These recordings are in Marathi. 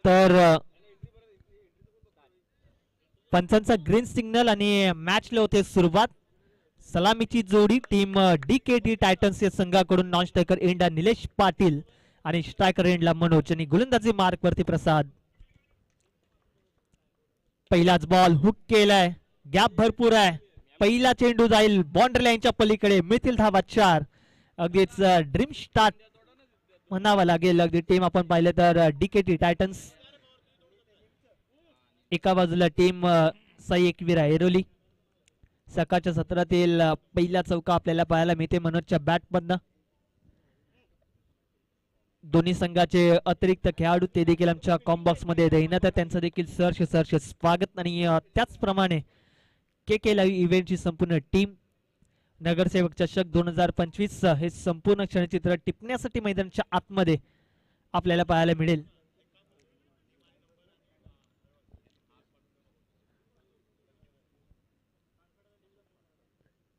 तर पंचांचा ग्रीन सिग्नल आणि मॅचला होते सुरुवात. सलामीची जोडी टीम DKT टायटन्स या संघाकडून non striker Enda Nilesh Patil आणि स्ट्रायकर एंडला मनोज आणि गोलंदाजी मार्क वरती प्रसाद. पहिलाच बॉल हुक केलाय, गॅप भरपूर आहे. पहिला चेंडू जाईल बाउंड्री लाईनच्या पलीकडे, मिळतील धावा 4. अगदीच ड्रीम स्टार्ट म्हणावं लागेल. अगदी टीम आपण पाहिलं तर DKT टायटन्स, एका बाजूला टीम साई एकविरा एरोली. सकाळच्या सत्रातील पहिला चौका आपल्याला पाहायला मिळते मनोजच्या बॅटमधनं. दोन्ही संघाचे अतिरिक्त खेळाडू ते देखील आमच्या कॉम्बॉक्स मध्ये देण्यात, त्यांचं देखील सहर्ष स्वागत. आणि त्याचप्रमाणे KK लाईव्ह इव्हेंटची संपूर्ण टीम नगरसेवक चषक 2025 हे संपूर्ण क्षणचित्र टिपण्यासाठी मैदानाच्या आतमध्ये आपल्याला पाहायला मिळेल.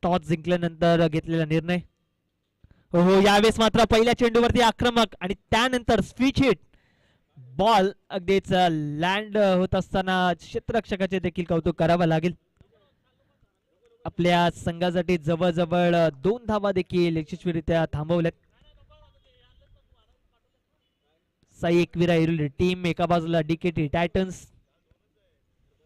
टॉस जिंकल्यानंतर घेतलेला निर्णय. हो, यावेळेस मात्र पहिल्या चेंडूवरती आक्रमक आणि त्यानंतर स्विच हिट. बॉल अगदीच लँड होत असताना क्षेत्ररक्षकाचे देखील कौतुक करावं लागेल. आपल्या संघासाठी जवळजवळ 2 धावा देखील यशस्वीरित्या थांबवल्यात. साई एकविरा एरोली टीम, एका बाजूला DKT टायटन्स.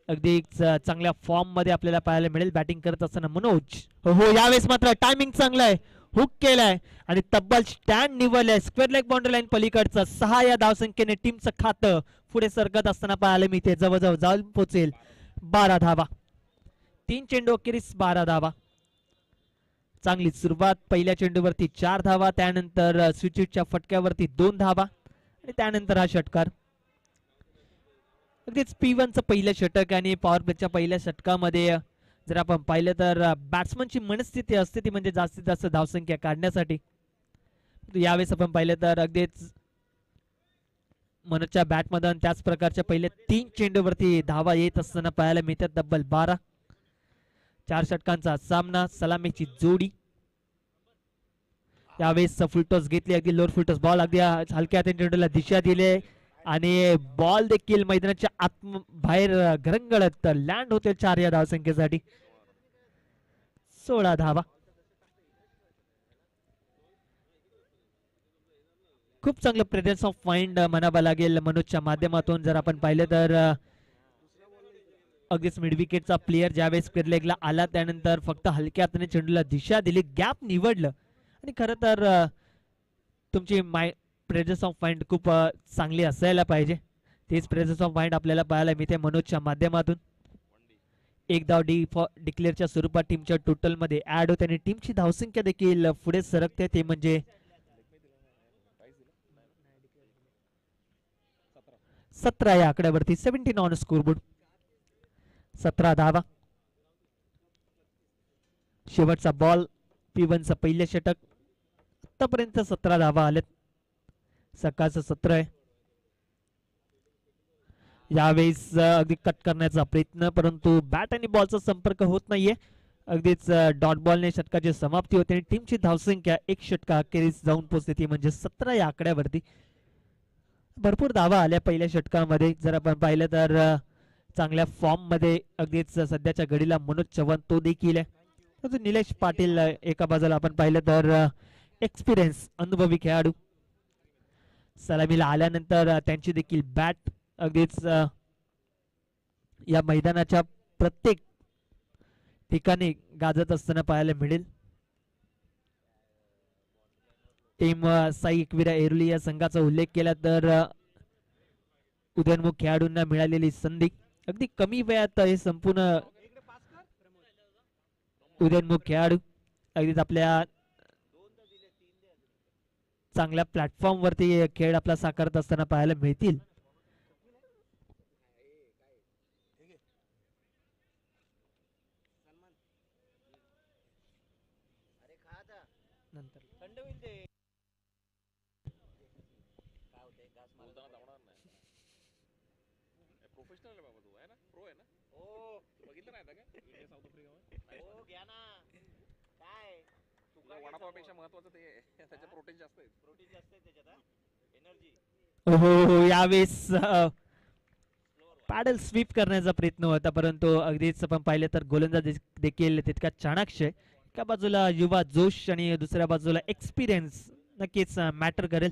अगदी चांगल्या फॉर्म मध्ये आपल्याला पाहायला मिळेल बॅटिंग करत असताना मनोज. हो, यावेळेस मात्र टायमिंग चांगला आहे, हुक केलाय आणि तब्बल स्टँड निवडलाय स्क्वेअर लेग बाउंड्री लाईन पलीकडचं. 6 या धावसंख्येने टीमचं खातं पुढे सरकत असताना पाहायला मिळते. जवळजवळ जाऊन पोहोचेल 12 धावा. 3 चेंडू अखेरीस 12 धावा. चांगली सुरुवात. पहिल्या चेंडूवरती 4 धावा, त्यानंतर स्विचच्या फटक्यावरती 2 धावा आणि त्यानंतर हा षटकार. अगदीच P1चं पहिलं षटक आणि पॉवर प्लेच्या पहिल्या षटकामध्ये जर आपण पाहिलं तर बॅट्समनची मनस्थिती असते ती म्हणजे जास्तीत जास्त धावसंख्या काढण्यासाठी. यावेळेस आपण पाहिलं तर अगदीच मनोजच्या बॅटमधून त्याच प्रकारच्या पहिल्या 3 चेंडूवरती धावा येत असताना पाहायला मिळतात. तब्बल 12. 4 षटकांचा सामना, सलामीची जोडी. यावेळेस फुलटॉस घेतली, अगदी लोअर फुलटॉस बॉल अगदी हलक्या चेंडूला दिशा दिली आणि बॉल देखील मैदानाच्या आत बाहेर घरंगळत लँड होते 4 या धावसंख्येसाठी. 16 धावा. खूप चांगलं प्रेझेन्स ऑफ माइंड म्हणावं लागेल मनोजच्या माध्यमातून. जर आपण पाहिलं तर अगदीच मिड विकेटचा प्लेअर ज्यावेळेस स्क्वेअर लेगला आला त्यानंतर फक्त हलक्या हाताने चेंडूला दिशा दिली, गॅप निवडलं आणि खरं तर तुमची प्रेझेन्स ऑफ माइंड खूप चांगली असायला पाहिजे. तेच प्रेझेन्स ऑफ माइंड आपल्याला पाहायला मिळते मनोजच्या माध्यमातून. एक धाव डिक्लेअरच्या स्वरूपात टीमच्या टोटल मध्ये ऍड होते आणि टीमची धावसंख्या देखील पुढे सरकते. ते म्हणजे 17 या आकड्यावरती 17 ऑन स्कोरबोर्ड. 17 धावा. शेवटचा बॉल P1चं पहिलं षटक. आतापर्यंत 17 धावा आल्यात. सकाळचं सत्र आहे. यावेळेस अगदी कट करण्याचा प्रयत्न, परंतु बॅट आणि बॉलचा संपर्क होत नाहीये. अगदीच डॉट बॉलने षटकाची समाप्ती होते आणि टीमची धावसंख्या एक षटका अखेरीस जाऊन पोहोचते ती म्हणजे 17 या आकड्यावरती. भरपूर धावा आल्या पहिल्या षटकामध्ये. जर आपण पाहिलं तर चांगल्या फॉर्म मध्ये अगदीच सध्याच्या घडीला मनोज चव्हाण तो देखील आहे. निलेश पाटील एका बाजूला आपण पाहिलं तर एक्सपिरियन्स अनुभवी खेळाडू. सलामीला आल्यानंतर त्यांची देखील बॅट अगदीच या मैदानाच्या प्रत्येक ठिकाणी गाजत असताना पाहायला मिळेल. टीम साई एकविरा एरुली या संघाचा उल्लेख केला तर उदयनमुख खेळाडूंना मिळालेली संधी अगदी कमी वेळात हे संपूर्ण उदयनमुख खेळाडू अगदीच आपल्या चांगल्या प्लॅटफॉर्म वरती खेळ आपला साकारत असताना पाहायला मिळतील. हो यावेळेस पॅडल स्वीप करण्याचा प्रयत्न होता परंतु अगदीच आपण पाहिलं तर गोलंदाज देखील तितका चाणाक्ष आहे. एका बाजूला युवा जोश आणि दुसऱ्या बाजूला एक्सपिरियन्स नक्कीच मॅटर करेल.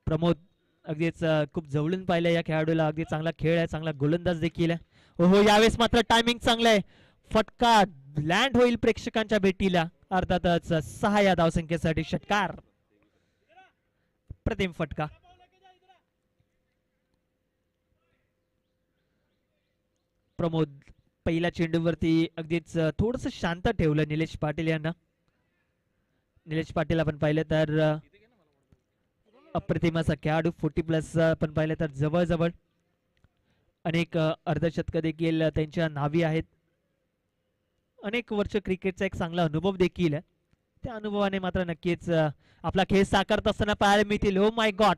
प्रमोद अगदीच खूप जवळून पाहिलं या खेळाडूला. अगदी चांगला खेळ आहे, चांगला गोलंदाज देखील आहे. हो यावेळेस मात्र टायमिंग चांगला आहे. फटका लँड होईल प्रेक्षकांच्या भेटीला. अर्थातच 6 या धावसंख्येसाठी षटकार. प्रतिम फटका. प्रमोद पहिल्या चेंडूवरती अगदीच थोडस शांत ठेवलं निलेश पाटील यांना. निलेश पाटील आपण पाहिलं तर अप्रतिम असा खेळाडू 40+ आपण पाहिलं तर जवळजवळ अनेक अर्धशतक देखील त्यांच्या नावी आहेत. अनेक वर्ष क्रिकेटचा एक चांगला अनुभव देखील आहे. त्या अनुभवाने मात्र नक्कीच आपला खेळ साकारत असताना पाहायला मिळतील. ओ माय गॉड,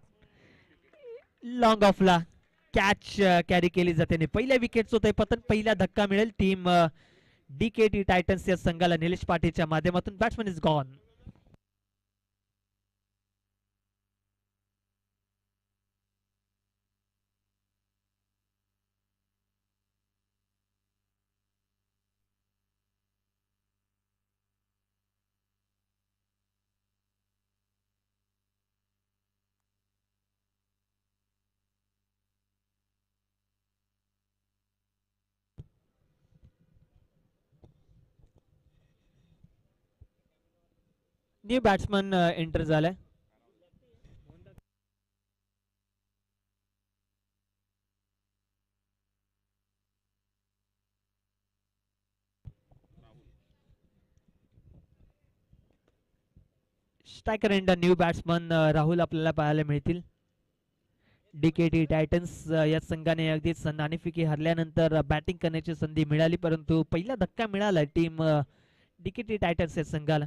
लॉंग ऑफला कॅच कॅरी केली जाते. पहिल्या विकेटचं होतं पतन. पहिला धक्का मिळेल टीम DKT टायटन्स या संघाला निलेश पाटीलच्या माध्यमातून. Batsman is gone. New batsman enter झालाय. Striker end new batsman Rahul आपल्याला पाहायला मिळतील. DKT टायटन्स या संघाने अगदीच नाणेफेकी हरल्यानंतर बॅटिंग करण्याची संधी मिळाली परंतु पहिला धक्का मिळाला टीम DKT टायटन्स या संघाला.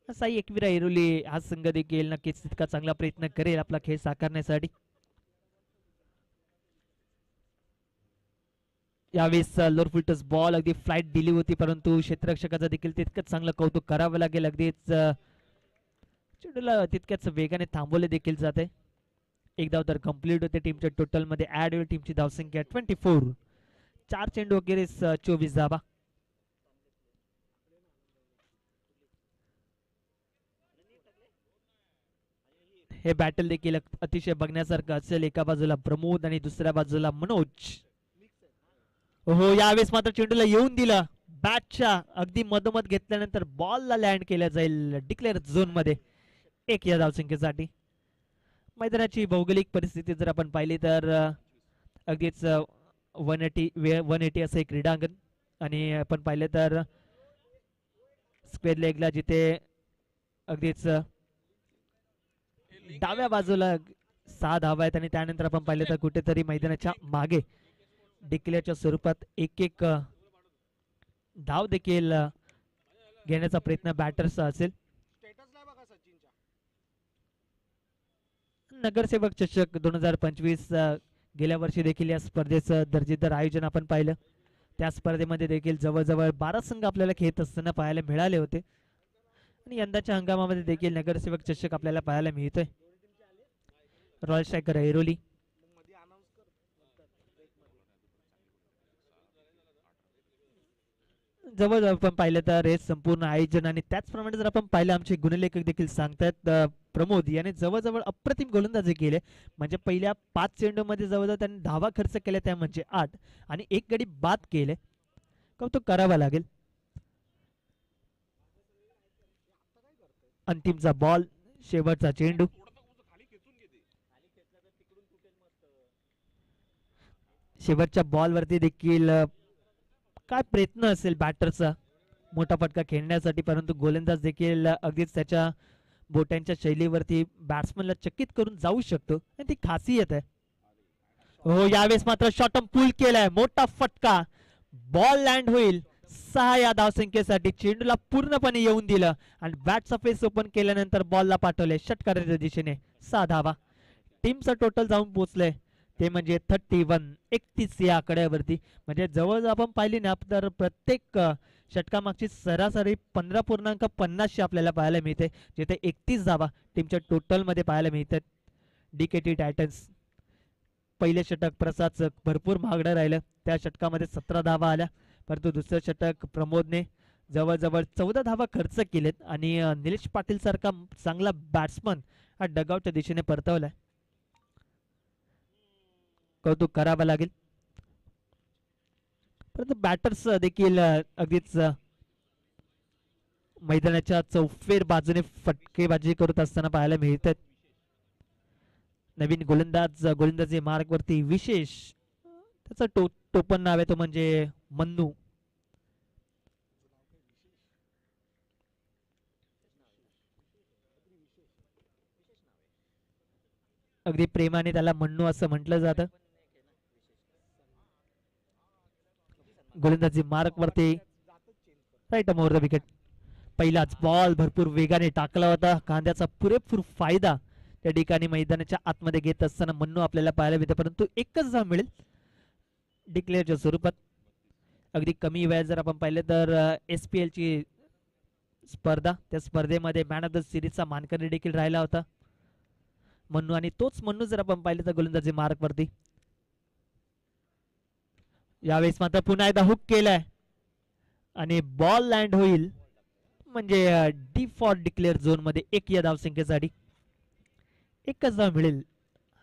साई एकविरा एरुली हा संघ देखील नक्कीच तितका चांगला प्रयत्न करेल आपला खेळ साकारण्यासाठी. यावेळेस लोअर फुलटस बॉल अगदी फ्लाइट दिली होती परंतु क्षेत्ररक्षकाचं देखील तितकंच चांगलं कौतुक करावं लागेल. अगदीच चेंडूला तितक्याच वेगाने थांबवले देखील जाते. एक धाव तर कंप्लीट होते टीमच्या टोटल मध्ये. ऍड होईल टीमची धावसंख्या 24. 4 चेंडू अखेरीस 24 धावा. हे बॅटल देखील अतिशय बघण्यासारखं असेल. एका बाजूला प्रमोद आणि दुसऱ्या बाजूला मनोज. हो यावेळेस मात्र चेंडूला येऊन दिला. बॅटच्या अगदी मधोमध घेतल्यानंतर बॉलला लँड केलं जाईल डिक्लेअर झोन मध्ये. 1 या धावसंख्येसाठी. मैदानाची भौगोलिक परिस्थिती जर आपण पाहिली तर अगदीच 180 असं एक क्रीडांगण आणि आपण पाहिलं तर स्क्वेअर लेगला जिथे अगदीच डाव्या बाजूला 6 धावा आहेत आणि त्यानंतर आपण पाहिलं तर कुठेतरी मैदानाच्या मागे डिक्लेअरच्या स्वरूपात एक धाव देखील घेण्याचा प्रयत्न बॅटर्सचा असेल. नगरसेवक चषक 2025 गेल्या वर्षी देखील या स्पर्धेचं दर्जेदार आयोजन आपण पाहिलं. त्या स्पर्धेमध्ये देखील जवळजवळ 12 संघ आपल्याला खेळत असताना पाहायला मिळाले होते आणि यंदाच्या हंगामामध्ये देखील नगरसेवक चषक आपल्याला पाहायला मिळतोय. रॉयल स्ट्रायकर ऐरोली जवळ आपण पाहिलं तर रेस संपूर्ण आयोजन आणि त्याचप्रमाणे जर आपण पाहिलं आमचे गुणलेखक देखील सांगतात प्रमोद याने जवळजवळ अप्रतिम गोलंदाजी केले. म्हणजे पहिल्या 5 चेंडूमध्ये जवळजवळ त्यांनी धावा खर्च केल्या त्या म्हणजे 8 आणि एक गडी बाद केले. कौतुक करावा लागेल. अंतिमचा बॉल शेवटचा चेंडू शेवटच्या बॉलवरती देखील काय प्रयत्न असेल बॅटरचा मोठा फटका खेळण्यासाठी परंतु गोलंदाज देखील अगदीच त्याच्या बोट्यांच्या शैलीवरती बॅट्समनला चकित करून जाऊ शकतो आणि ती खासियत आहे. हो यावेळेस मात्र शॉटम पूल केलाय मोठा फटका बॉल लँड होईल 6 या धावसंख्येसाठी चेंडूला पूर्णपणे येऊन दिलं आणि बॅटचा फेस ओपन केल्यानंतर बॉलला पाठवले षटकाराच्या दिशेने 6 धावा टीमचं टोटल जाऊन पोहोचलंय ते म्हणजे 31 या आकड्यावरती. म्हणजे जवळ आपण पाहिली ना तर प्रत्येक षटकामागची सरासरी 15.50 आपल्याला पाहायला मिळते जिथे 31 धावा टीमच्या टोटलमध्ये पाहायला मिळतात. डीकेटी टायटन्स पहिले षटक प्रसादचं भरपूर महागडं राहिलं त्या षटकामध्ये 17 धावा आल्या परंतु दुसरं षटक प्रमोदने जवळजवळ 14 धावा खर्च केलेत आणि निलेश पाटील सारखा चांगला बॅट्समन हा डगआउटच्या दिशेने परतवलाय. कौतुक करावं लागेल. परंतु बॅटर्स देखील अगदीच मैदानाच्या चौफेर बाजूने फटकेबाजी करत असताना पाहायला मिळतात. नवीन गोलंदाजी मार्गवरती विशेष त्याचं टोपण नाव आहे तो म्हणजे मन्नू. अगदी प्रेमाने त्याला मन्नू असं म्हटलं जातं. गोलंदाजी मार्क वरती राईट मोर द विकेट. पहिलाच बॉल भरपूर वेगाने टाकला होता कांद्याचा पुरेपूर फायदा त्या ठिकाणी मैदानाच्या आतमध्ये घेत असताना मन्नू आपल्याला पाहायला मिळते परंतु एकच धाव मिळेल डिक्लेअरच्या स्वरूपात. अगदी कमी वेळात जर आपण पाहिलं तर SPL ची स्पर्धा त्या स्पर्धेमध्ये मॅन ऑफ द सिरीजचा मानकरी देखील राहिला होता मन्नू आणि तोच मन्नू जर आपण पाहिलं तर गोलंदाजी मार्क वरती यावेळेस मात्र पुन्हा एकदा हुक केलाय आणि बॉल लँड होईल म्हणजे डिफॉल्ट डिक्लेअर झोन मध्ये 1 या धावसंख्येसाठी एकच धाव मिळेल.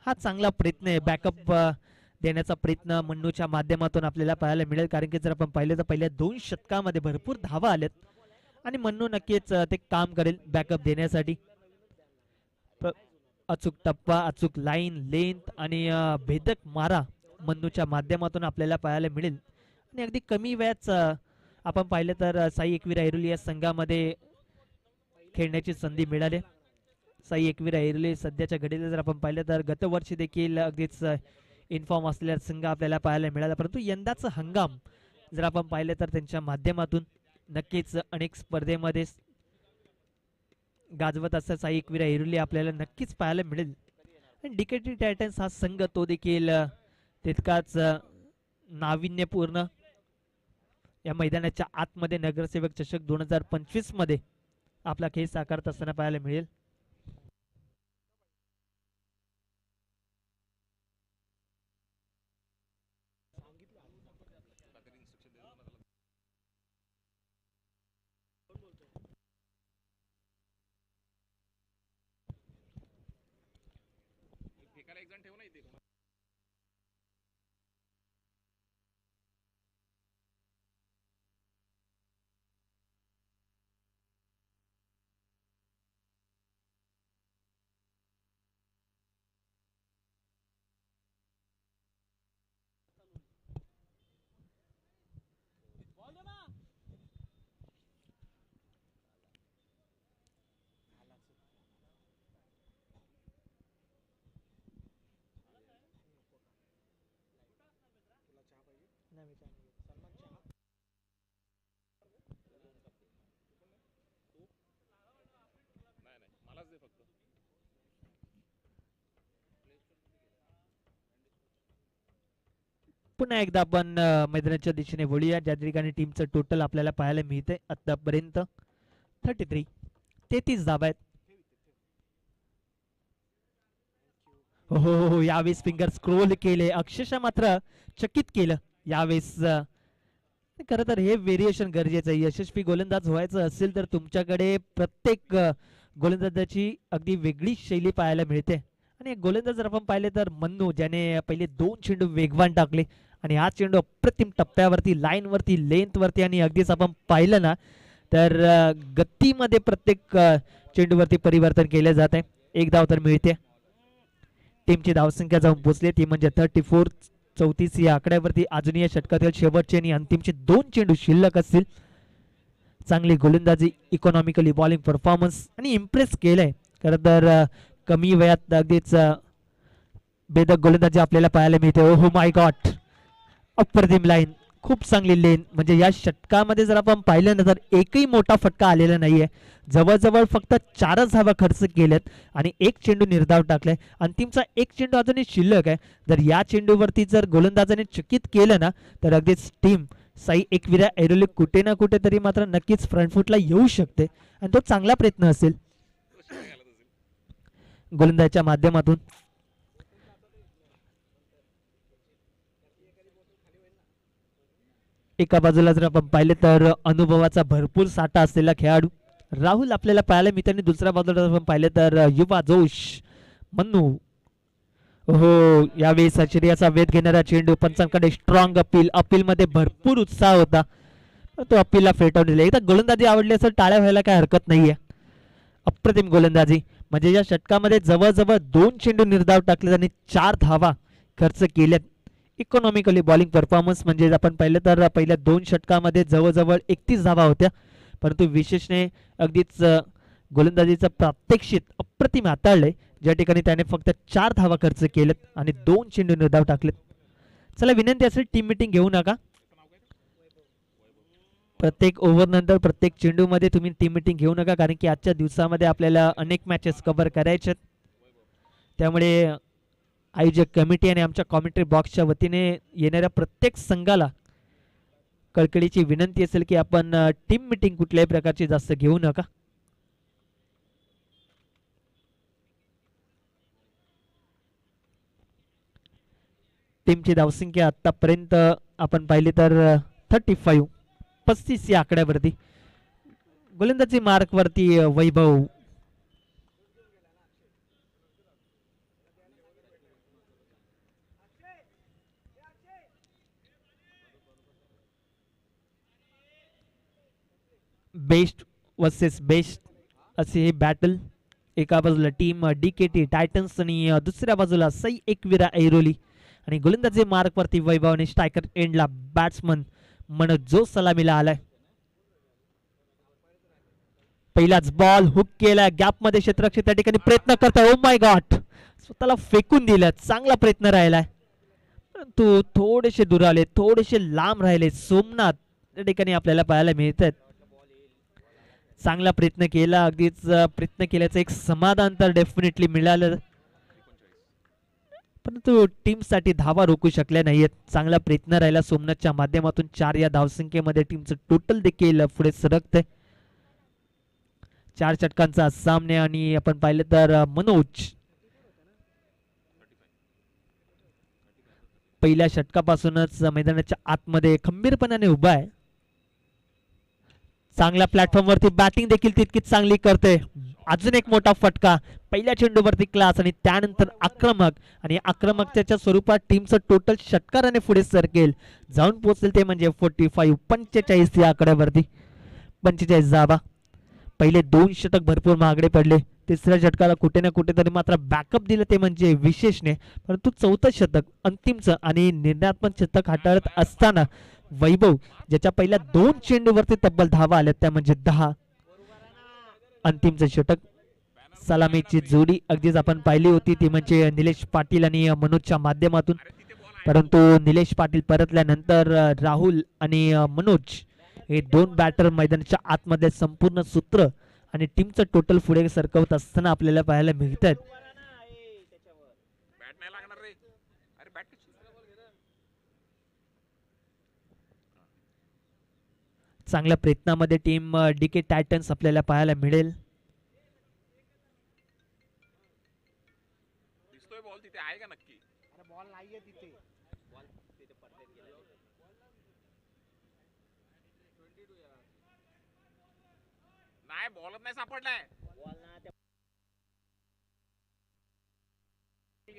हा चांगला प्रयत्न आहे बॅकअप देण्याचा प्रयत्न मन्नूच्या माध्यमातून आपल्याला पाहायला मिळेल कारण की जर आपण पाहिलं तर पहिल्या 2 षटकामध्ये भरपूर धावा आल्यात आणि मन्नू नक्कीच ते काम करेल बॅकअप देण्यासाठी. अचूक टप्पा अचूक लाईन लेंथ आणि भेदक मारा मन्नूच्या माध्यमातून आपल्याला पाहायला मिळेल आणि अगदी कमी वेळात आपण पाहिलं तर साई एकवीर ऐरोली या संघामध्ये खेळण्याची संधी मिळाली. साई एकवीर ऐरोली सध्याच्या घडीला जर आपण पाहिलं तर गतवर्षी देखील अगदीच इन्फॉर्म असलेला संघ आपल्याला पाहायला मिळाला परंतु यंदाचा हंगाम जर आपण पाहिलं तर त्यांच्या माध्यमातून नक्कीच अनेक स्पर्धेमध्ये गाजवत असं साई एकवीर ऐरोली आपल्याला नक्कीच पाहायला मिळेल. डीकेटी टायटन्स हा संघ तो देखील तितकाच नाविन्यपूर्ण या मैदानाच्या आतमध्ये नगरसेवक चषक 2025 मध्ये आपला खेळ साकारत असताना पाहायला मिळेल. पुन्हा एकदा आपण मैदानाच्या दिशेने वळूया, ज्या ठिकाणी टीमचं टोटल आपल्याला पाहायला मिळते आतापर्यंत 33 33 धावा आहेत. हो यावेळेस फिंगर स्क्रोल केले, अक्षरशः मात्र चकित केलं यावेळेस. खरं तर हे व्हेरिएशन गरजेचं आहे. यशस्वी गोलंदाज व्हायचं असेल तर तुमच्याकडे प्रत्येक गोलंदाजाची अगदी वेगळी शैली पाहायला मिळते. आणि गोलंदाज जर आपण पाहिले तर मन्नू, ज्याने पहिले 2 चेंडू वेगवान टाकले आणि हा चेंडू अप्रतिम टप्प्यावरती, लाईनवरती, लेंथवरती आणि अगदीच आपण पाहिलं ना तर गतीमध्ये प्रत्येक चेंडूवरती परिवर्तन केले जात आहे. एक धाव तर मिळते. टीमची धावसंख्या जाऊन पोहोचली ती म्हणजे 34 34 या आकड्यावरती. अजूनही या षटकातील शेवटचे आणि अंतिमचे 2 चेंडू शिल्लक असतील. चांगली गोलंदाजी, इकॉनॉमिकली बॉलिंग परफॉर्मन्स आणि इम्प्रेस केलंय. खरं तर कमी वयात अगदीच बेदक गोलंदाजी आपल्याला पाहायला मिळते. ओह माय गॉड, अप्रतिम लाईन, खूप चांगली लेन. म्हणजे या षटकामध्ये जर आपण पाहिलं ना तर एकही मोठा फटका आलेला नाहीये. जवळजवळ फक्त 4च धावा खर्च केल्यात आणि एक चेंडू निर्धाव टाकलाय. अंतिमचा एक चेंडू अजूनही शिल्लक आहे. जर या चेंडूवरती जर गोलंदाजाने चकित केलं ना तर अगदीच टीम साई एकविरा ऐरोली कुठे ना कुठे तरी मात्र नक्कीच फ्रंट फुटला येऊ शकते आणि तो चांगला प्रयत्न असेल गोलंदाजाच्या माध्यमातून. एका बाजूला जर आपण पाहिले तर अनुभवाचा भरपूर साठा असलेला खेळाडू राहुल आपल्याला पाहायला मिळते आणि दुसऱ्या बाजूला आपण पाहिले तर युवा जोश मन्नू. हो यावेळी आश्चर्याचा वेध घेणारा चेंडू, पंचांकडे स्ट्रॉंग अपील मध्ये भरपूर उत्साह होता, तो अपीलला फेटाळून दिला. एकदा गोलंदाजी आवडली असेल टाळ्या व्हायला काय हरकत नाहीये. अप्रतिम गोलंदाजी. म्हणजे या षटकामध्ये जवळजवळ 2 चेंडू निर्धाव टाकले आणि 4 धावा खर्च केल्यात. इकॉनॉमिकली बॉलिंग परफॉर्मन्स म्हणजे आपण पाहिलं तर पहिल्या 2 षटकामध्ये जवळजवळ 31 धावा होत्या, परंतु विशेषने अगदीच गोलंदाजीचं प्रात्यक्षिक अप्रतिम हाताळलंय, ज्या ठिकाणी त्याने फक्त 4 धावा खर्च केलेत आणि 2 चेंडू निर्धाव टाकलेत. चला विनंती असेल टीम मीटिंग घेऊ नका. प्रत्येक ओव्हर नंतर प्रत्येक चेंडू मध्ये तुम्ही टीम मीटिंग घेऊ नका, कारण की आजच्या दिवसामध्ये आपल्याला अनेक मॅचेस कव्हर करायचे. त्यामुळे आयोजक कमिटी आणि आमच्या कॉमेंट्री बॉक्सच्या वतीने येणाऱ्या प्रत्येक संघाला कळकळीची विनंती असेल की आपण टीम मीटिंग कुठल्याही प्रकारची जास्त घेऊ नका. टीमची धावसंख्या आतापर्यंत आपण पाहिली तर 35 या आकड्यावरती. गोलंदाजी मार्क वरती वैभव. बेस्ट वर्सेस बेस्ट असे हे बॅटल. एका बाजूला टीम DKT टायटन्स आणि दुसऱ्या बाजूला सई एकविरा ऐरोली. आणि गोलंदाजी मार्क वरती वैभव आणि स्ट्रायकर एंडला बॅट्समन मनोज जो सलामीला आलाय. पहिलाच बॉल हुक केला, गॅप मध्ये क्षेत्ररक्षक त्या ठिकाणी प्रयत्न करताय. ओ माय गॉड, स्वतःला फेकून दिलं. चांगला प्रयत्न राहिलाय, परंतु थोडेसे दूर आले, थोडेसे लांब राहिले. सोमनाथ त्या ठिकाणी आपल्याला पाहायला मिळत आहेत. चांगला प्रयत्न केला, अगदीच प्रयत्न केल्याचं एक समाधान तर डेफिनेटली मिळालं, परंतु टीम साठी धावा रोखू शकल्या नाहीयेत. चांगला प्रयत्न राहिला सोमनाथच्या माध्यमातून. 4 या धावसंख्येमध्ये टीमचं टोटल देखील पुढे सरकतंय. 4 षटकांचा सामने आणि आपण पाहिलं तर मनोज पहिल्या षटकापासूनच मैदानाच्या आतमध्ये खंबीरपणाने उभा आहे. चांगल्या प्लॅटफॉर्म वरती बॅटिंग देखील तितकीच चांगली करते. अजून एक मोठा फटका, पहिल्या चेंडूवरती क्लास आणि त्यानंतर आक्रमक, आणि आक्रमकतेच्या स्वरूपात टीमचं टोटल षटकाराने पुढे सरकेल. जाऊन पोहोचेल ते म्हणजे 45 या आकड्यावरती. 45 धावा. पहिले 2 षटक भरपूर महागडे पडले. तिसऱ्या षटकाला कुठे ना कुठे तरी मात्र बॅकअप दिलं ते म्हणजे विशेषने, परंतु 4थं षटक अंतिमचं आणि निर्णयात्मक षटक हाताळत असताना वैभव, ज्याच्या पहिल्या 2 चेंडूवरती तब्बल धावा आल्या त्या म्हणजे 10. अंतिमचं षटक. सलामीची जोडी अगदीच आपण पाहिली होती ती म्हणजे निलेश पाटील आणि मनोजच्या माध्यमातून, परंतु निलेश पाटील परतल्यानंतर राहुल आणि मनोज हे 2 बॅटर मैदानाच्या आतमध्ये संपूर्ण सूत्र आणि टीमचं टोटल पुढे सरकवत असताना आपल्याला पाहायला मिळत आहेत. चांगल्या प्रयत्नामध्ये टीम डीके टायटन्स आपल्याला पाहायला मिळेल. दिसतोय बॉल तिथे आहे का नक्की? अरे बॉल नाहीये तिथे. नाही बॉलच नाही सापडलाय.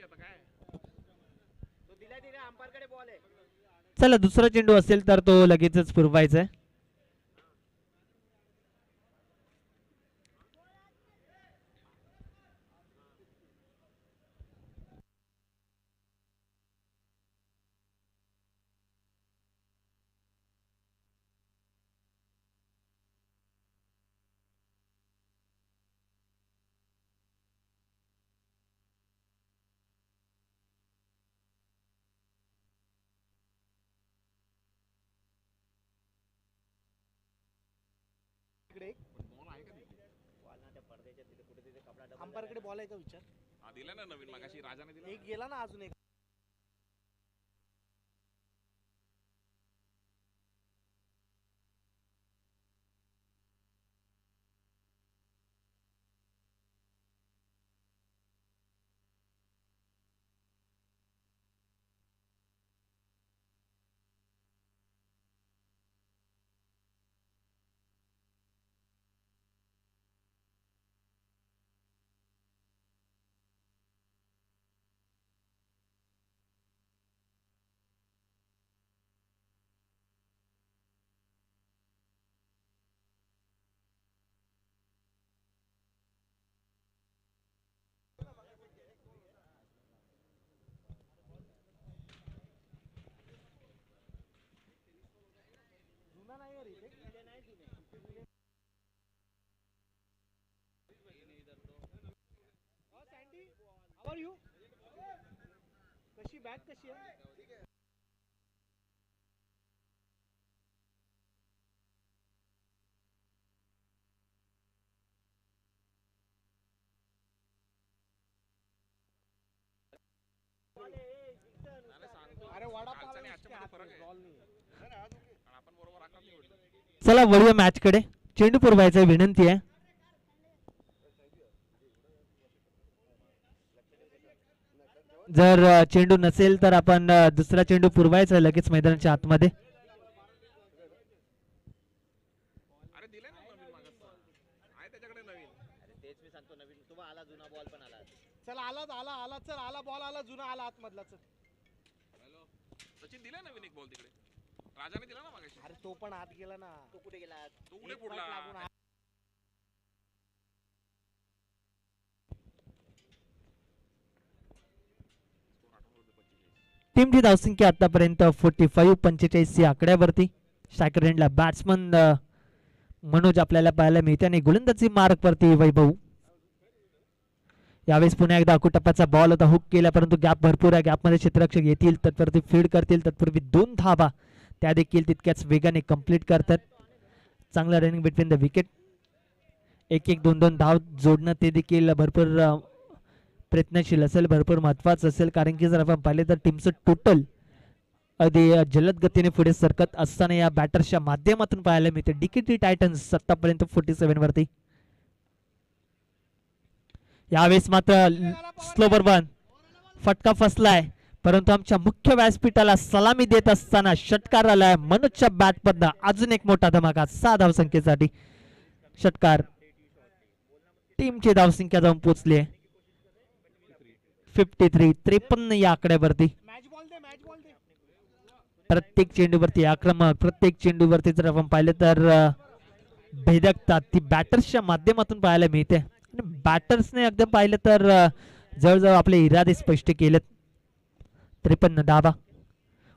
आता काय तो दिलाय तिथे अंपायरकडे बॉल आहे. चला दुसरा चेंडू असेल तर तो लगेचच पुरवायचा आहे. तिकडे एक बॉल आहे का तिथे? बॉल ना त्या पडद्याच्या तिथे कुठे तिथे कपडा अंपायरकडे बॉल आहे का विचार. हा दिला ना नवीन मागाशी राजाने दिला. एक गेला ना अजून एक. जुना नाही आहे रे इथे. Sandy how are you. कशी बॅग कशी आहे. अरे वडापाव आणि आजच्यामध्ये फरक आहे. बॉल नाही. आणि आपण बरोबर आकार निवडला. चला वळूया मॅच कडे. चेंडू पुरवायचा आहे, विनंती आहे. जर चेंडू नसेल तर आपण दुसरा चेंडू पुरवायचा आहे लगेच मैदानाच्या आतमध्ये. अरे दिले ना नवीन मागास आहे त्याच्याकडे नवीन. अरे तेच मी सांगतो नवीन तुम्हा आला जुना बॉल पण आला. चल आला चल आला बॉल आला जुना आला आतमधला चल. हॅलो सचिन दिला नवीन एक बॉल तिकडे राजाने दिला ना मागाशी. अरे तो पण आत गेला ना. तो कुठे गेला. तो कुठे एक point लागून पुढला? टीमची धावसंख्या आतापर्यंत 45-45 या आकड्यावरती. स्ट्रायकर एंडला बॅट्समन मनोज आपल्याला पाहायला मिळते आणि गोलंदाजी मार्कवरती वैभव. यावेळेस पुन्हा एकदा अकुटप्प्याचा बॉल होता, हुक केला परंतु गॅप भरपूर आहे. गॅपमध्ये क्षेत्ररक्षक येतील तत्पूर्वी फीड करतील. तत्पूर्वी 2 धावा त्या देखील तितक्याच वेगाने कंप्लीट करतात. चांगला रनिंग बिटवीन द विकेट. 1-1 2-2 धाव जोडणं ते देखील भरपूर प्रयत्नशील असेल, भरपूर महत्वाचं असेल. कारण की जर आपण पाहिले तर टीमचं टोटल अगदी जलद गतीने पुढे सरकत असताना या बॅटर्सच्या माध्यमातून पाहायला मिळते डीकेटी टायटन्स आतापर्यंत 47 वरती. यावेळेस मात्र स्लो बर्बन फटका फसलाय परंतु आमच्या मुख्य व्यासपीठाला सलामी देत असताना षटकार आलाय मनोजच्या बॅटमधनं. अजून एक मोठा धमाका 6 धावसंख्येसाठी षटकार. टीमची धावसंख्या जाऊन पोहोचली आहे 53 या आकड्यावरती. मॅच बॉल दे मॅच बॉल दे. प्रत्येक चेंडूवरती आक्रमक, प्रत्येक चेंडूवरती जर आपण पाहिलं तर भेदकता ती बॅटर्सच्या माध्यमातून पाहायला मिळते. आणि बॅटर्सने एकदम पाहिलं तर जवळजवळ आपले इरादे स्पष्ट केलेत. 53 धावा.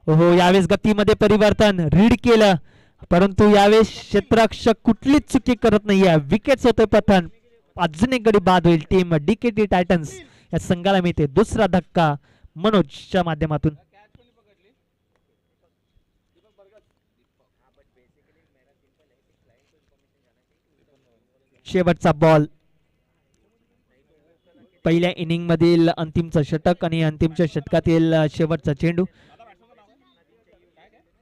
हो यावेळेस गतीमध्ये परिवर्तन रीड केलं परंतु यावेळेस क्षेत्ररक्षक कुठलीच चुकी करत नाहीये. विकेट्स होते पतन. अजून एक गडी बाद होईल. टीम डीकेटी टायटन्स या संघाला मिळते दुसरा धक्का मनोजच्या माध्यमातून. शेवटचा बॉल. पहिल्या इनिंग मधील अंतिमचं षटक आणि अंतिमच्या षटकातील शेवटचा चेंडू.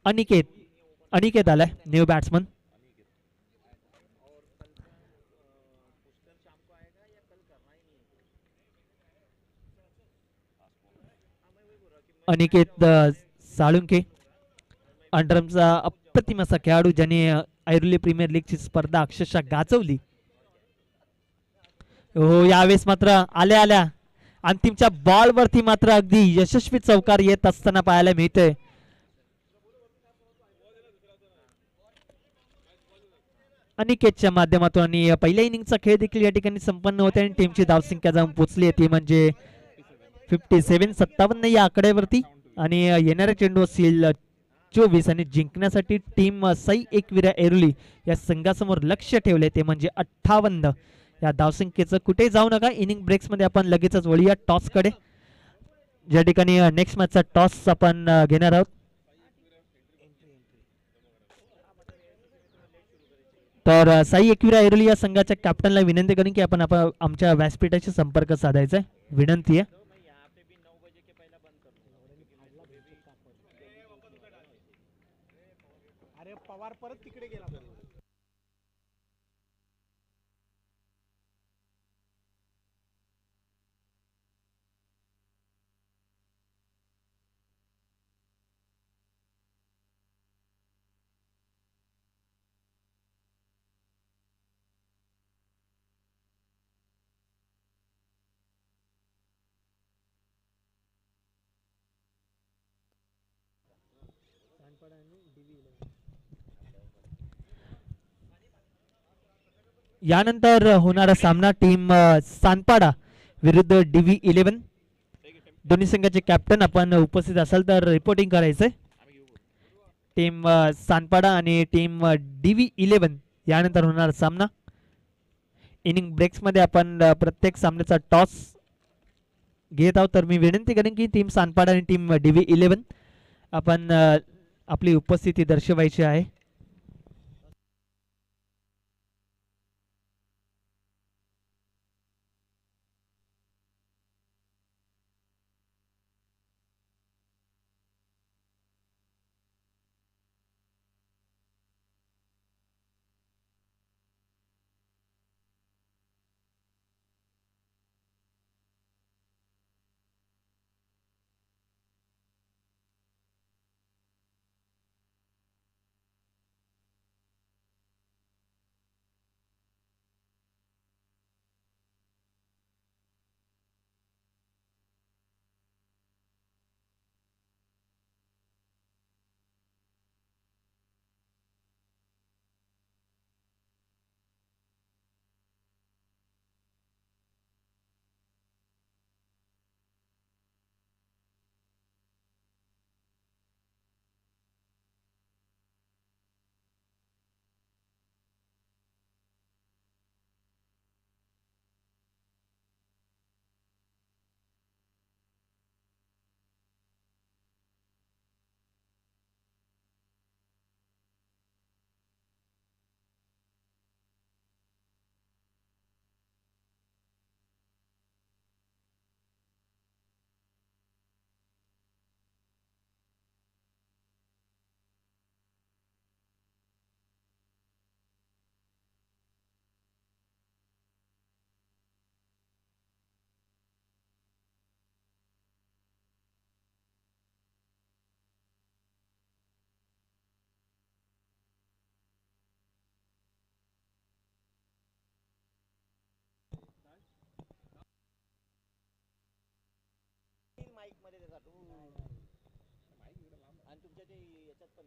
अनिकेत आलाय न्यू बॅट्समन. अनिकेत साळुंके अंडरमचा अप्रतिम असा खेळाडू ज्याने ऐरोली प्रीमियर लीगची स्पर्धा अक्षरशः गाजवली. हो यावेळेस मात्र आल्या आल्या अंतिमच्या बॉलवरती मात्र अगदी यशस्वी चौकार येत असताना पाहायला मिळतोय. अनिकेतच्या माध्यमातून आणि पहिल्या इनिंगचा खेळ देखील या ठिकाणी संपन्न होते आणि टीमची धावसंख्या जाऊन पोहोचली ती म्हणजे 57 या आकड्यावरती आणि येणाऱ्या चेंडू असतील 24 आणि जिंकण्यासाठी टीम सई एकविरा ऐरोली या संघासमोर लक्ष ठेवले ते म्हणजे 58. या धावसंख्येचं कुठे जाऊ नका. इनिंग ब्रेक्स मध्ये आपण लगेचच वळूया टॉस कडे, ज्या ठिकाणी नेक्स्ट मॅचचा टॉस आपण घेणार आहोत. तर साई एकविरा ऐरोली या संघाच्या कॅप्टनला विनंती करेन की आपण आमच्या व्यासपीठाशी संपर्क साधायचा आहे. विनंती आहे. अरे पवार परत तिकडे गेला. यानंतर होणारा सामना टीम सानपाडा विरुद्ध DV11. दोन्ही संघाचे कॅप्टन आपण उपस्थित असाल तर रिपोर्टिंग करायचंय. टीम सानपाडा आणि टीम DV11 यानंतर होणारा सामना. इनिंग ब्रेक्स मध्ये आपण प्रत्येक सामन्याचा टॉस घेत आहोत. तर मी विनंती करेन की टीम सानपाडा आणि टीम DV11 आपण आपली उपस्थिती दर्शवायची आहे. माईक मध्ये देतात आणि तुमच्या ते याच्यात पण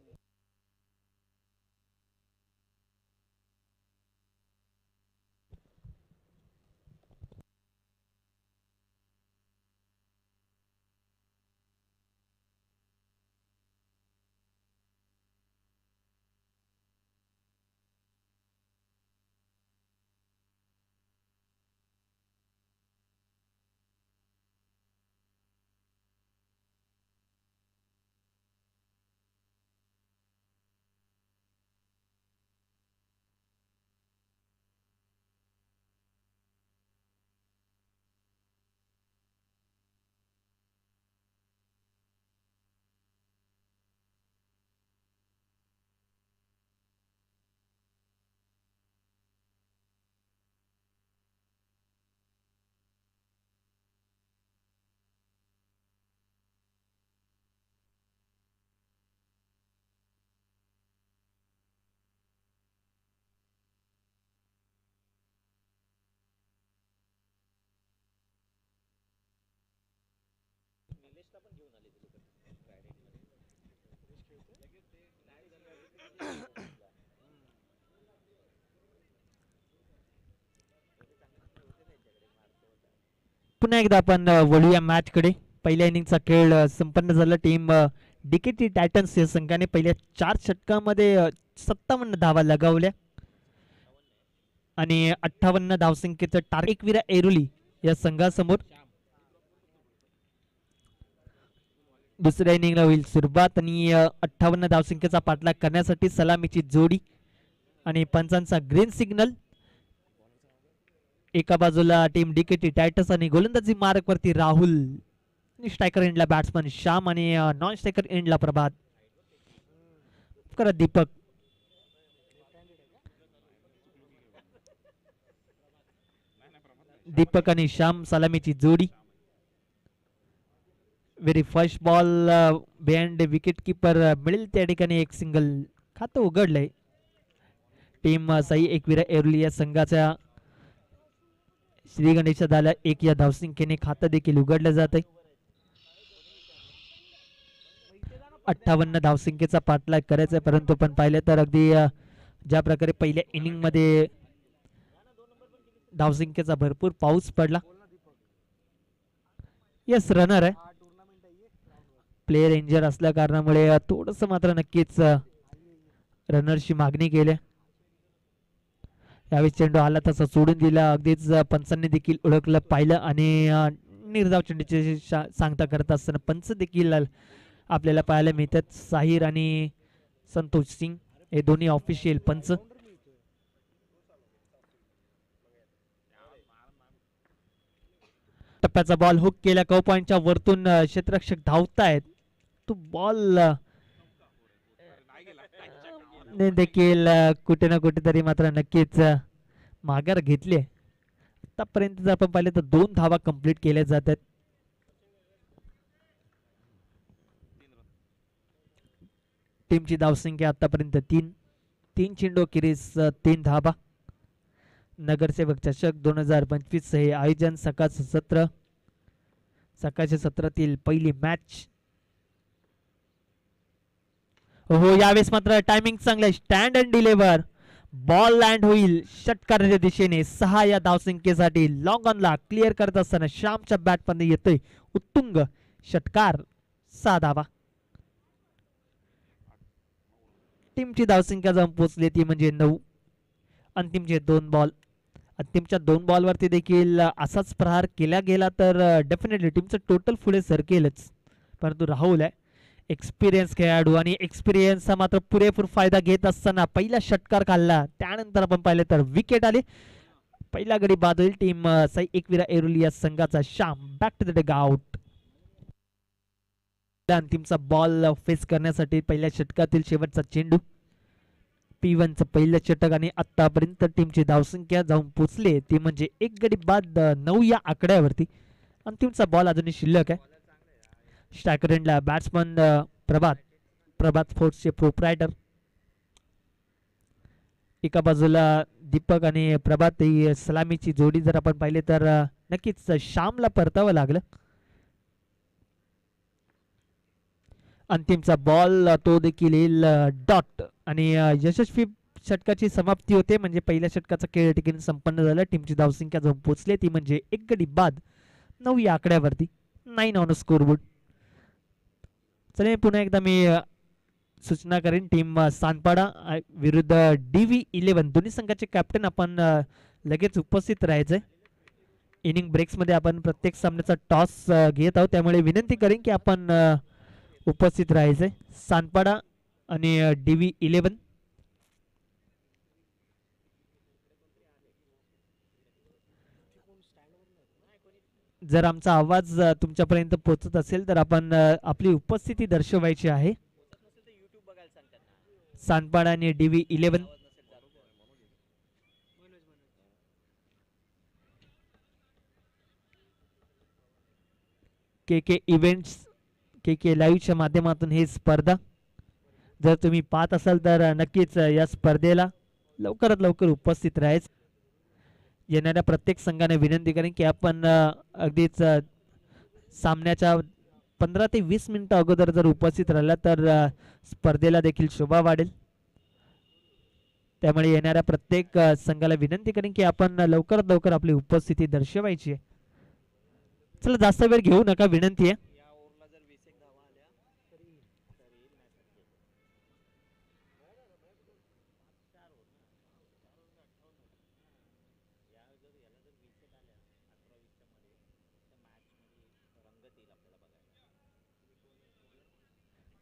पुन्हा एकदा आपण वळूया मॅच कडे. पहिल्या इनिंगचा खेळ संपन्न झाला. टीम डीकेटी टायटन्स या संघाने पहिल्या 4 षटकामध्ये 57 धावा लगावल्या आणि 58 धावसंख्येचं टार्गेट. एकविरा एरुली या संघासमोर दुसऱ्या इनिंगला होईल सुरुवात आणि 58 धावसंख्येचा पाठलाग करण्यासाठी सलामीची जोडी आणि पंचांचा ग्रीन सिग्नल. एका बाजूला टीम डीकेटी टायटन्स आणि गोलंदाजी मार्क वरती राहुल, स्ट्रायकर एंडला बॅट्समन श्याम आणि नॉन स्ट्रायकर एंडला प्रभात दीपक. दीपक आणि श्याम सलामीची जोडी. Very first ball behind wicket keeper मिळेल त्या ठिकाणी एक सिंगल खातं उघडलंय. टीम साई एकविरा एरुली या संघाच्या श्री गणेश दाला एक या धावसंख्येने खातं देखील उघडलं जात आहे. 58 धावसंख्येचा पाठलाग करायचा आहे, परंतु पण पाहिलं तर अगदी ज्या प्रकारे पहिल्या इनिंग मध्ये धावसंख्येचा भरपूर पाऊस पडला. यस रनर आहे. प्लेयर इंजर असल्या कारणामुळे थोडस मात्र नक्कीच रनरची मागणी केली. यावेळी चेंडू आला तसा सोडून दिला. अगदीच पंचांनी देखील ओळखलं पाहिलं आणि निर्धाव चेंडूची सांगता करत असताना पंच देखील आपल्याला पाहायला मिळतात. साहिर आणि संतोष सिंग हे दोन्ही ऑफिशियल पंच. टप्प्याचा बॉल हुक केला. कव पॉइंटच्या वरतून क्षेत्ररक्षक धावतायत. तो बॉल देखील कुठे ना कुठेतरी मात्र नक्कीच माघार घेतली. आतापर्यंत जर आपण पाहिलं तर 2 धावा कंप्लीट केल्या जातात. टीमची धावसंख्या आतापर्यंत 3 चेंडू अखेरीस 3 धावा. नगरसेवक चषक 2025 हे आयोजन सकाळच्या सत्रातील पहिली मॅच. हो यावेळेस मात्र टायमिंग चांगलं. Stand and deliver ball land होईल षटकाराच्या दिशेने 6 या धावसंख्येसाठी. लॉंग ऑनला क्लिअर करत असताना श्यामच्या बॅट पण येतोय उत्तुंग षटकार. 6 धावा. टीमची धावसंख्या जाऊन पोहोचली ती म्हणजे 9. अंतिमचे 2 बॉल. अंतिमच्या 2 बॉलवरती देखील असाच प्रहार केला गेला तर डेफिनेटली टीमचं टोटल पुढे सरकेलच. परंतु राहुल आहे एक्सपिरियन्स खेळाडू आणि एक्सपिरियन्सचा मात्र पुरेपूर फायदा घेत असताना पहिला षटकार खाल्ला. त्यानंतर आपण पाहिलं तर विकेट आले. पहिला गडी बाद होईल टीम साई एकविरा एरुली या संघाचा. Shyam back to the dugout. अंतिमचा बॉल फेस करण्यासाठी पहिल्या षटकातील शेवटचा चेंडू. P1चं पहिलं षटक आणि आतापर्यंत टीमची धावसंख्या जाऊन पोचले ती म्हणजे 1 गडी बाद 9 या आकड्यावरती. अंतिमचा बॉल अजूनही शिल्लक आहे. स्ट्रायकर एंडला बॅट्समन प्रभात स्पोर्ट्सचे प्रोप्रायटर. एका बाजूला दीपक आणि प्रभात ही सलामीची जोडी जर आपण पाहिले तर नक्कीच श्यामला परतावं लागलं. अंतिमचा बॉल तो देखील येईल डॉट आणि यशस्वी षटकाची समाप्ती होते. म्हणजे पहिल्या षटकाचा खेळ ठिकाणी संपन्न झाला. टीमची धावसंख्या जाऊन पोहोचली ती म्हणजे 1 गडी बाद 9 या आकड्यावरती. 9 ऑन स्कोरबोर्ड. चला पुन्हा एकदा मी सूचना करेन. टीम सानपाडा विरुद्ध DV11 दोन्ही संघाचे कॅप्टन आपण लगेच उपस्थित राहायचंय. इनिंग ब्रेक्स मध्ये आपण प्रत्येक सामन्याचा टॉस घेत आहोत, त्यामुळे विनंती करेन की आपण उपस्थित राहायचंय. सानपाडा आणि DV11. जर आमचा आवाज तुमच्यापर्यंत पोहोचत असेल तर आपण आपली उपस्थिती दर्शवायची आहे. सानपाडा आणि DV11. KK इव्हेंट्स KK लाईव्हच्या माध्यमातून ही स्पर्धा जर तुम्ही पाहत असाल तर नक्कीच या स्पर्धेला लवकरात लवकर उपस्थित राहायचं. येणाऱ्या प्रत्येक संघाने विनंती करेन की आपण अगदीच सामन्याच्या 15 ते 20 मिनिटं अगोदर जर उपस्थित राहिला तर स्पर्धेला देखील शोभा वाढेल. त्यामुळे येणाऱ्या प्रत्येक संघाला विनंती करेन की आपण लवकरात लवकर आपली उपस्थिती दर्शवायची आहे. चला जास्त वेळ घेऊ नका विनंती आहे. या ओव्हरला जर 20 एक धावा आल्या तर येईल मॅच या जर याला जर 20 एक आल्या 18-20 च्या मध्ये तर मॅच मध्ये रंगत येईल आपल्याला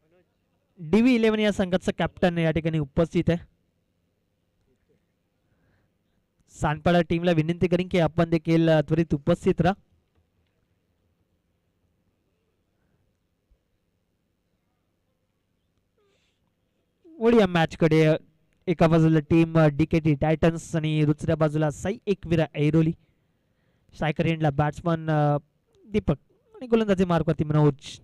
बघायला. DV11 या संघाचा कॅप्टन या ठिकाणी उपस्थित आहे. सानपाडा टीमला विनंती करीन की आपण देखील त्वरित उपस्थित राहा. वळूया मॅच कडे. एका बाजूला टीम DKT टायटन्स आणि दुसऱ्या बाजूला साई एकविरा ऐरोली. स्ट्रायकर एंडला बॅट्समन दीपक आणि गोलंदाजी मार्गवरती मनोज.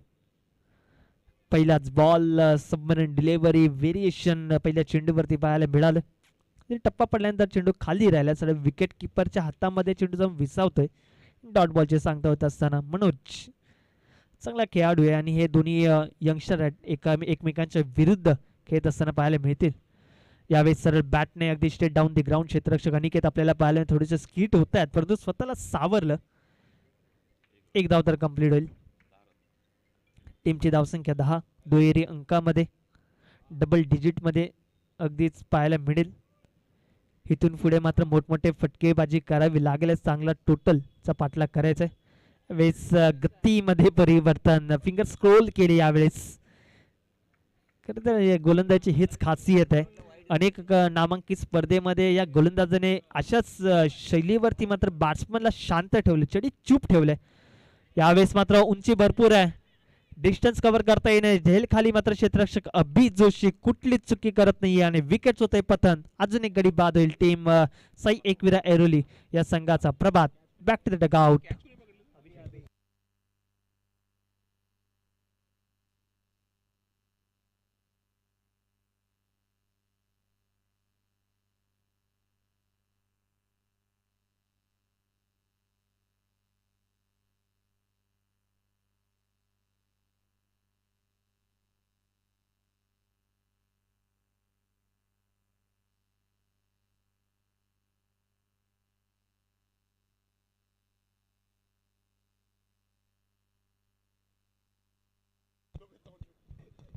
पहिलाच बॉल सबमरीन डिलिव्हरी व्हेरिएशन पहिल्या चेंडूवरती पाहायला मिळालं. टप्पा पडल्यानंतर चेंडू खाली राहिला सर विकेट किपरच्या हातामध्ये चेंडू जाऊन विसावतोय. डॉट बॉलचे सांगता होत असताना मनोज चांगला खेळाडू आहे आणि हे दोन्ही यंगस्टर एकमेकांच्या विरुद्ध खेळत असताना पाहायला मिळतील. यावेळेस सरळ बॅटने अगदी स्ट्रेट डाऊन दी ग्राउंड क्षेत्ररक्षक अनिकेत आपल्याला पाहायला थोडेसे स्कीट होत आहेत परंतु स्वतःला सावरलं. एक धाव तर कंप्लीट होईल. टीमची धावसंख्या 10 दुहेरी अंकामध्ये डबल डिजिटमध्ये अगदीच पाहायला मिळेल. इथून पुढे मात्र मोठमोठे फटकेबाजी करावी लागेल. चांगला टोटलचा पाठलाग करायचा आहे. यावेळेस गतीमध्ये परिवर्तन फिंगर स्क्रोल केले यावेळेस. खरं तर गोलंदाजी हीच खासियत आहे. अनेक नामांकित स्पर्धेमध्ये या गोलंदाजाने अशाच शैलीवरती मात्र बॅट्समनला शांत ठेवले चढी चूप ठेवले. यावेळेस मात्र उंची भरपूर आहे डिस्टन्स कव्हर करता येणे. झेल खाली मात्र क्षेत्ररक्षक अभि जोशी कुठलीच चुकी करत नाहीये आणि विकेट होते पतन. अजून एक गडी बाद होईल. टीम साई एकविरा ऐरोली या संघाचा. प्रभात बॅक टू द डगआउट.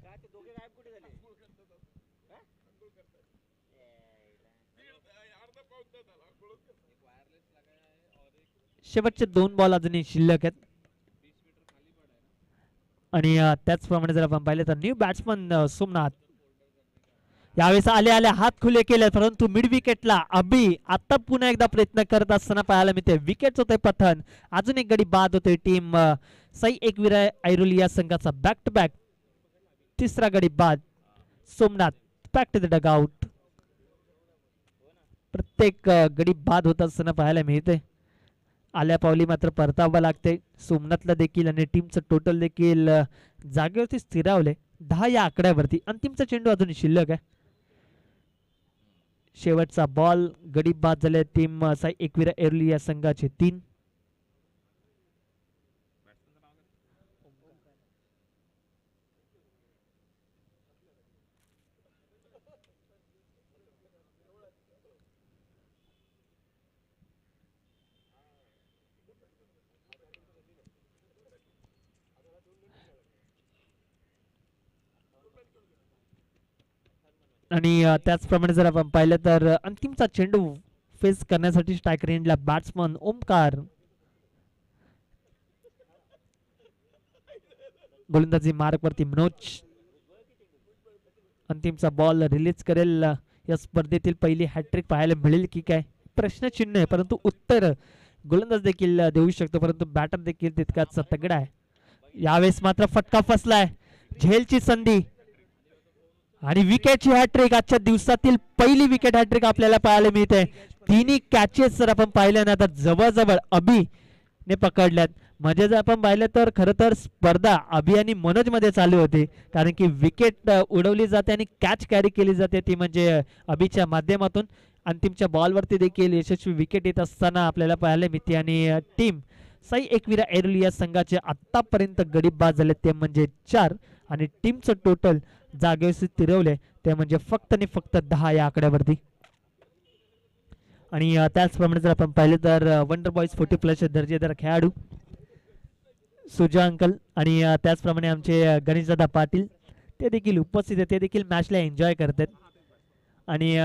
काय ते दोघे गायब कुठे झाले? शेवटचे 2 बॉल अजूनही शिल्लक आहेत आणि त्याचप्रमाणे जर आपण पाहिलं तर न्यू बॅट्समन सोमनाथ यावेळेस आले हात खुले केले परंतु मिड विकेटला अभि आता पुन्हा एकदा प्रयत्न करत असताना पाहायला मिळते. विकेट होते पतन. अजून एक गडी बाद होते. टीम साई एकविरा ऐरोली या संघाचा बॅक टू बॅक तिसरा गडी बाद. Somnath back to the dugout. प्रत्येक गडी बाद होत असताना पाहायला मिळते. आल्या पावली मात्र परतावं लागते. सोमनाथला देखील आणि टीमचं टोटल देखील जागेवरती स्थिरावले 10 या आकड्यावरती. अंतिमचा चेंडू अजून शिल्लक आहे. शेवटचा बॉल गडी बाद झाले. टीम साई एकविरा ऐरोली या संघाचे 3. आणि त्याचप्रमाणे जर आपण पाहिलं तर अंतिमचा चेंडू फेस करण्यासाठी स्ट्रायकर एंडला बॅट्समन ओमकार. गोलंदाजी मार्कवरती मनोज. अंतिमचा बॉल रिलीज करेल. या स्पर्धेतील पहिली हॅट्रिक पाहायला मिळेल की काय प्रश्नचिन्ह आहे परंतु उत्तर गोलंदाज देखील देऊ शकतो परंतु बॅटर देखील तितकाच तगडा आहे. यावेळेस मात्र फटका फसलाय. झेलची संधी आणि विकेटची हॅट्रिक. आजच्या दिवसातील पहिली विकेट हॅट्रिक आपल्याला पाहायला मिळते. तिन्ही कॅचेस जर आपण पाहिले ना तर जवळजवळ अभि ने पकडल्यात. म्हणजे जर आपण पाहिलं तर खरं तर स्पर्धा अभि आणि मनोज मध्ये चालू होती कारण की विकेट उडवली जाते आणि कॅच कॅरी केली जाते ती म्हणजे अभिच्या माध्यमातून. अंतिमच्या बॉलवरती देखील यशस्वी विकेट येत असताना आपल्याला पाहायला मिळते आणि टीम साई एकविरा ऐरोली या संघाचे आतापर्यंत गडी बाद झाले ते म्हणजे 4 आणि टीमचं टोटल जागेवर स्थिरवले ते म्हणजे फक्त आणि फक्त 10 या आकड्यावरती. आणि त्याचप्रमाणे जर आपण पाहिलं तर वंडर बॉयज 40+ दर्जेदार खेळाडू सुजा अंकल आणि त्याचप्रमाणे आमचे गणेशदादा पाटील ते देखील उपस्थित आहेत, ते देखील मॅचला एन्जॉय करतात. आणि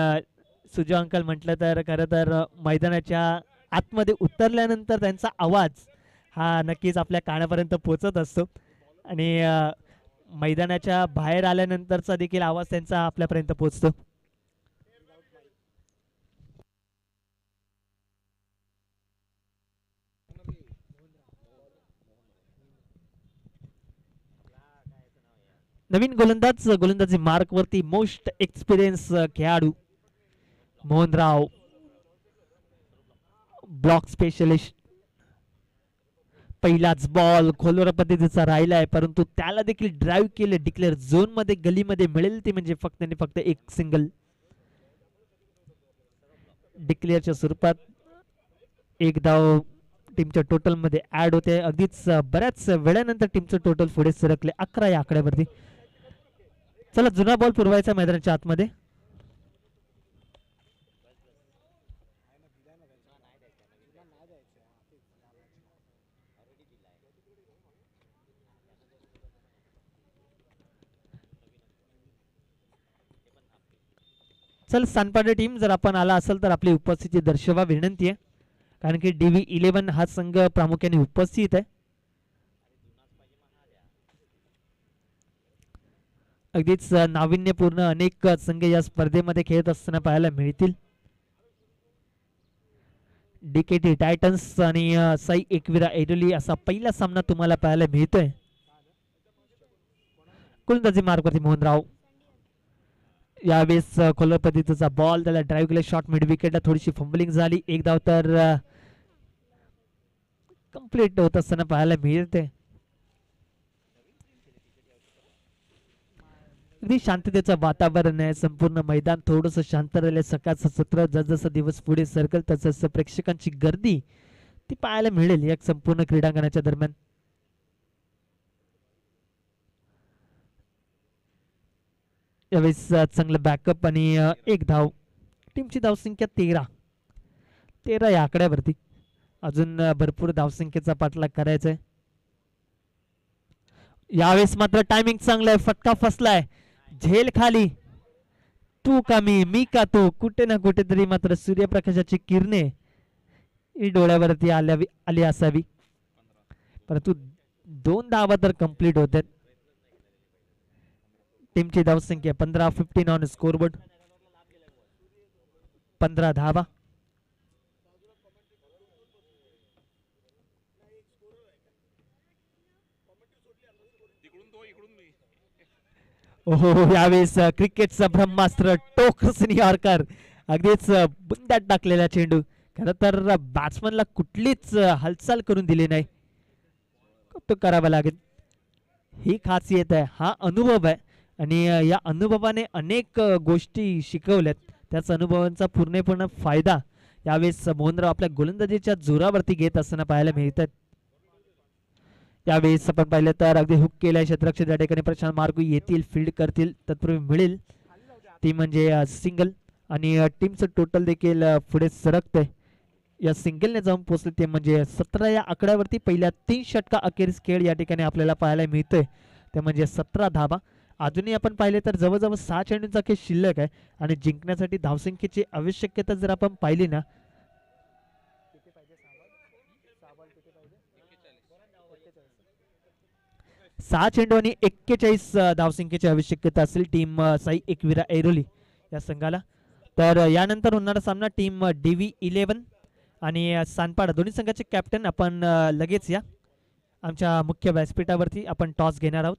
सुजा अंकल म्हटलं तर खरं तर मैदानाच्या आतमध्ये उतरल्यानंतर त्यांचा आवाज हा नक्कीच आपल्या कानापर्यंत पोचत असतो आणि मैदानाच्या बाहेर आल्यानंतरचा देखील आवाज त्यांचा आपल्यापर्यंत पोचतो. नवीन गोलंदाजी मार्क वरती मोस्ट एक्सपिरियन्स खेळाडू मोहनराव, ब्लॉक स्पेशलिस्ट. पहिलाच बॉल खोलवर पद्धतीचा राहिलाय, परंतु त्याला देखील ड्राईव्ह केले. डिक्लेअर झोन मध्ये गलीमध्ये मिळेल ती म्हणजे फक्त आणि फक्त एक सिंगल. डिक्लेअरच्या स्वरूपात एक धाव टीमच्या टोटल मध्ये ऍड होते. अगदीच बऱ्याच वेळानंतर टीमचं टोटल पुढे सरकले 11 या आकड्यावरती. चला जुना बॉल पुरवायचा मैदानाच्या आतमध्ये. चल सानपाडे टीम जर आपण आला असेल तर आपली उपस्थिती दर्शवा विनंती आहे, कारण की DV11 हा संघ प्रामुख्याने उपस्थित आहे. अगदीच नाविन्यपूर्ण अनेक संघ या स्पर्धेमध्ये खेळत असताना पाहायला मिळतील. DKT टायटन्स आणि साई एकविरा एरोली असा पहिला सामना तुम्हाला पाहायला मिळतोय. गोलंदाजी मार्गवरती मोहनराव. यावेळेस खोलवर पद्धतीचा बॉल, त्याला ड्राईव्ह केला, शॉट मिड विकेटला थोडीशी फंबलिंग झाली. एक धाव तर कंप्लीट होत असताना पाहायला मिळते. अगदी शांततेचं वातावरण आहे, संपूर्ण मैदान थोडस शांत राहिले. सकाळचं सत्र जसजसं दिवस पुढे सरकल तसं प्रेक्षकांची गर्दी ती पाहायला मिळेल या संपूर्ण क्रीडांगणाच्या दरम्यान. यावेळेस चांगलं बॅकअप आणि एक धाव. टीमची धावसंख्या 13 या आकड्यावरती. अजून भरपूर धावसंख्येचा पाठलाग करायचा आहे. यावेळेस मात्र टायमिंग चांगलं आहे, फटका फसलाय, झेल खाली. तू का मी का तू, कुठे ना कुठेतरी मात्र सूर्यप्रकाशाची किरणे ही डोळ्यावरती आली असावी, परंतु 2 धावा तर कंप्लीट होतात. टीमची धावसंख्या 15 ऑन स्कोरबोर्ड, 15 धावा. ओहो, यावेळेस क्रिकेटचा ब्रह्मास्त्र टोकर्स यॉर्कर, अगदीच बुंद्यात टाकलेला चेंडू. खरं तर बॅट्समनला कुठलीच हालचाल करून दिली नाही, तो करावा लागेल. ही खासियत आहे, हा अनुभव आहे आणि या अनुभवाने अनेक गोष्टी शिकवल्यात. त्याच अनुभवांचा पूर्णपणे फायदा यावेळेस मोहनराव आपल्या गोलंदाजीच्या जोरावरती घेत असताना पाहायला मिळतात. यावेळेस आपण पाहिलं तर अगदी हुक केलाय क्षेत्ररक्षक, त्या ठिकाणी प्रशांत मार्गू येतील, फील्ड करतील, तत्पूर्वी मिळेल ती म्हणजे सिंगल. आणि टीमचं टोटल देखील पुढे सरकतंय. या सिंगलने जाऊन पोहोचले ते म्हणजे 17 या आकड्यावरती. पहिल्या 3 षटका अखेरीस खेळ या ठिकाणी आपल्याला पाहायला मिळतोय, ते म्हणजे 17 धावा. अजूनही आपण पाहिले तर जवळजवळ 6 चेंडूंचा खेळ शिल्लक आहे आणि जिंकण्यासाठी धावसंख्येची आवश्यकता जर आपण पाहिली ना, 6 चेंडू आणि 41 धावसंख्येची आवश्यकता असेल टीम साई एकविरा ऐरोली या संघाला. तर यानंतर होणारा सामना टीम DV11 आणि सानपाडा दोन्ही संघाचे कॅप्टन आपण लगेच या आमच्या मुख्य व्यासपीठावरती आपण टॉस घेणार आहोत.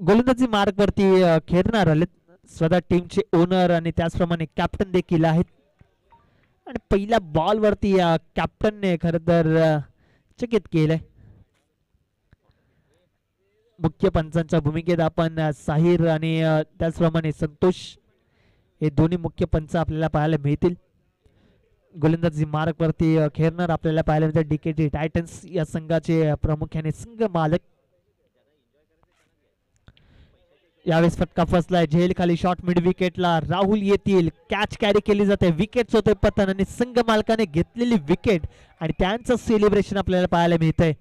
गोलंदाजी मार्ग वरती खेळणार आले स्वतः टीमचे ओनर आणि त्याचप्रमाणे कॅप्टन देखील आहेत. आणि पहिल्या बॉल वरती कॅप्टनने खरं तर चकित केलंय. मुख्य पंचांच्या भूमिकेत आपण साहिर आणि त्याचप्रमाणे संतोष हे दोन्ही मुख्य पंच आपल्याला पाहायला मिळतील. गोलंदाजी मार्कवरती खेळणार आपल्याला पाहायला मिळतं डीकेटी टायटन्स या संघाचे प्रामुख्याने संघ मालक. यावेळेस फटका फसलाय झेल खाली शॉर्ट मिड विकेटला राहुल येतील. कॅच कॅरी केली जाते विकेट होते पतन आणि संघ मालकाने घेतलेली विकेट आणि त्यांचं सेलिब्रेशन आपल्याला पाहायला मिळतंय.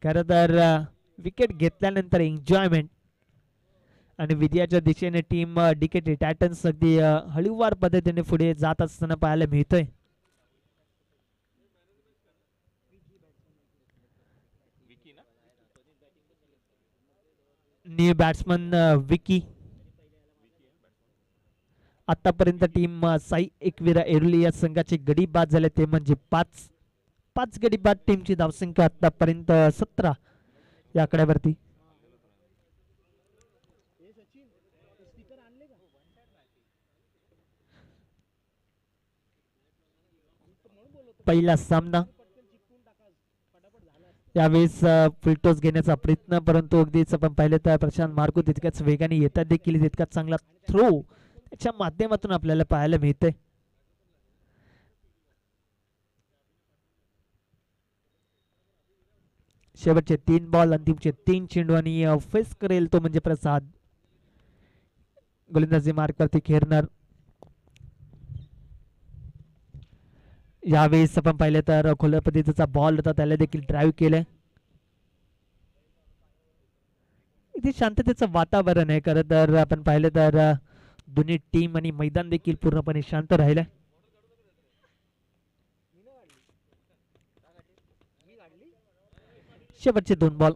खरं तर विकेट घेतल्यानंतर एन्जॉयमेंट आणि विजयाच्या दिशेने टीम डीकेटी टायटन्स अगदी हळूवार पद्धतीने पुढे जात असताना पाहायला मिळतंय. विकी ना न्यू बॅट्समन विकी. आतापर्यंत टीम साई एकविरा एरुली या संघाचे गडी बाद झाले ते म्हणजे 5 गडी बाद. टीमची धावसंख्या आतापर्यंत 17 या आकड्यावरती. हे सचिन स्पीकर आणले का म्हणून बोलतो पहिला सामना पटकन चिकटून टाका फटाफट झाला यावेळेस फुलटॉस घेण्याचा प्रयत्न परंतु अगदीच आपण पाहिलं तर प्रशांत मार्को तितक्याच वेगाने येतात देखील तितकाच चांगला थ्रो त्याच्या माध्यमातून आपल्याला पाहायला मिळते. शेवटचे 3 बॉल अंतिमचे 3 चेंडू आणि फेस करेल तो म्हणजे प्रसाद. गोलंदाजी मार्कवरती खेळणार. यावेळेस आपण पाहिलं तर खुल्या पद्धतीचा बॉल होता त्याला देखील ड्राईव्ह केलंय. इथे शांततेचं वातावरण आहे. खरं तर आपण पाहिलं तर दोन्ही टीम आणि मैदान देखील पूर्णपणे शांत राहिलंय. मी काढली शेवटचे 2 बॉल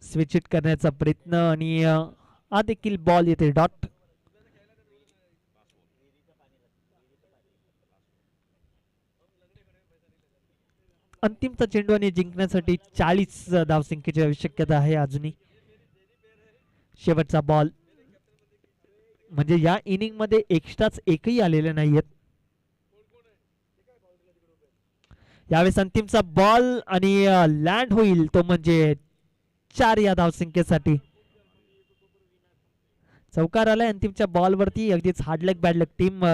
स्विच हिट करण्याचा प्रयत्न आणि हा देखील बॉल येते डॉट. अंतिमचा चेंडू आणि जिंकण्यासाठी 40 धावसंख्येची आवश्यकता आहे अजूनही. शेवटचा बॉल म्हणजे या इनिंग मध्ये एक्स्ट्राच एकही आलेले नाहीयेत. यावेळेस अंतिमचा बॉल आणि लँड होईल तो म्हणजे 4 या धावसंख्येसाठी. चौकार आलाय अंतिमच्या बॉल वरती. अगदीच हार्डलक बॅडलक टीम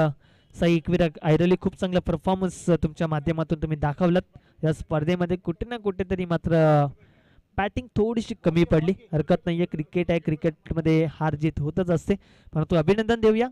साई एकविरा ऐरोली खूप चांगला परफॉर्मन्स तुमच्या माध्यमातून तुम्ही दाखवलात. या स्पर्धेमध्ये कुठे ना कुठेतरी मात्र बॅटिंग थोडीशी कमी पडली. हरकत नाहीये क्रिकेट आहे क्रिकेटमध्ये हार जीत होतच असते परंतु अभिनंदन देऊया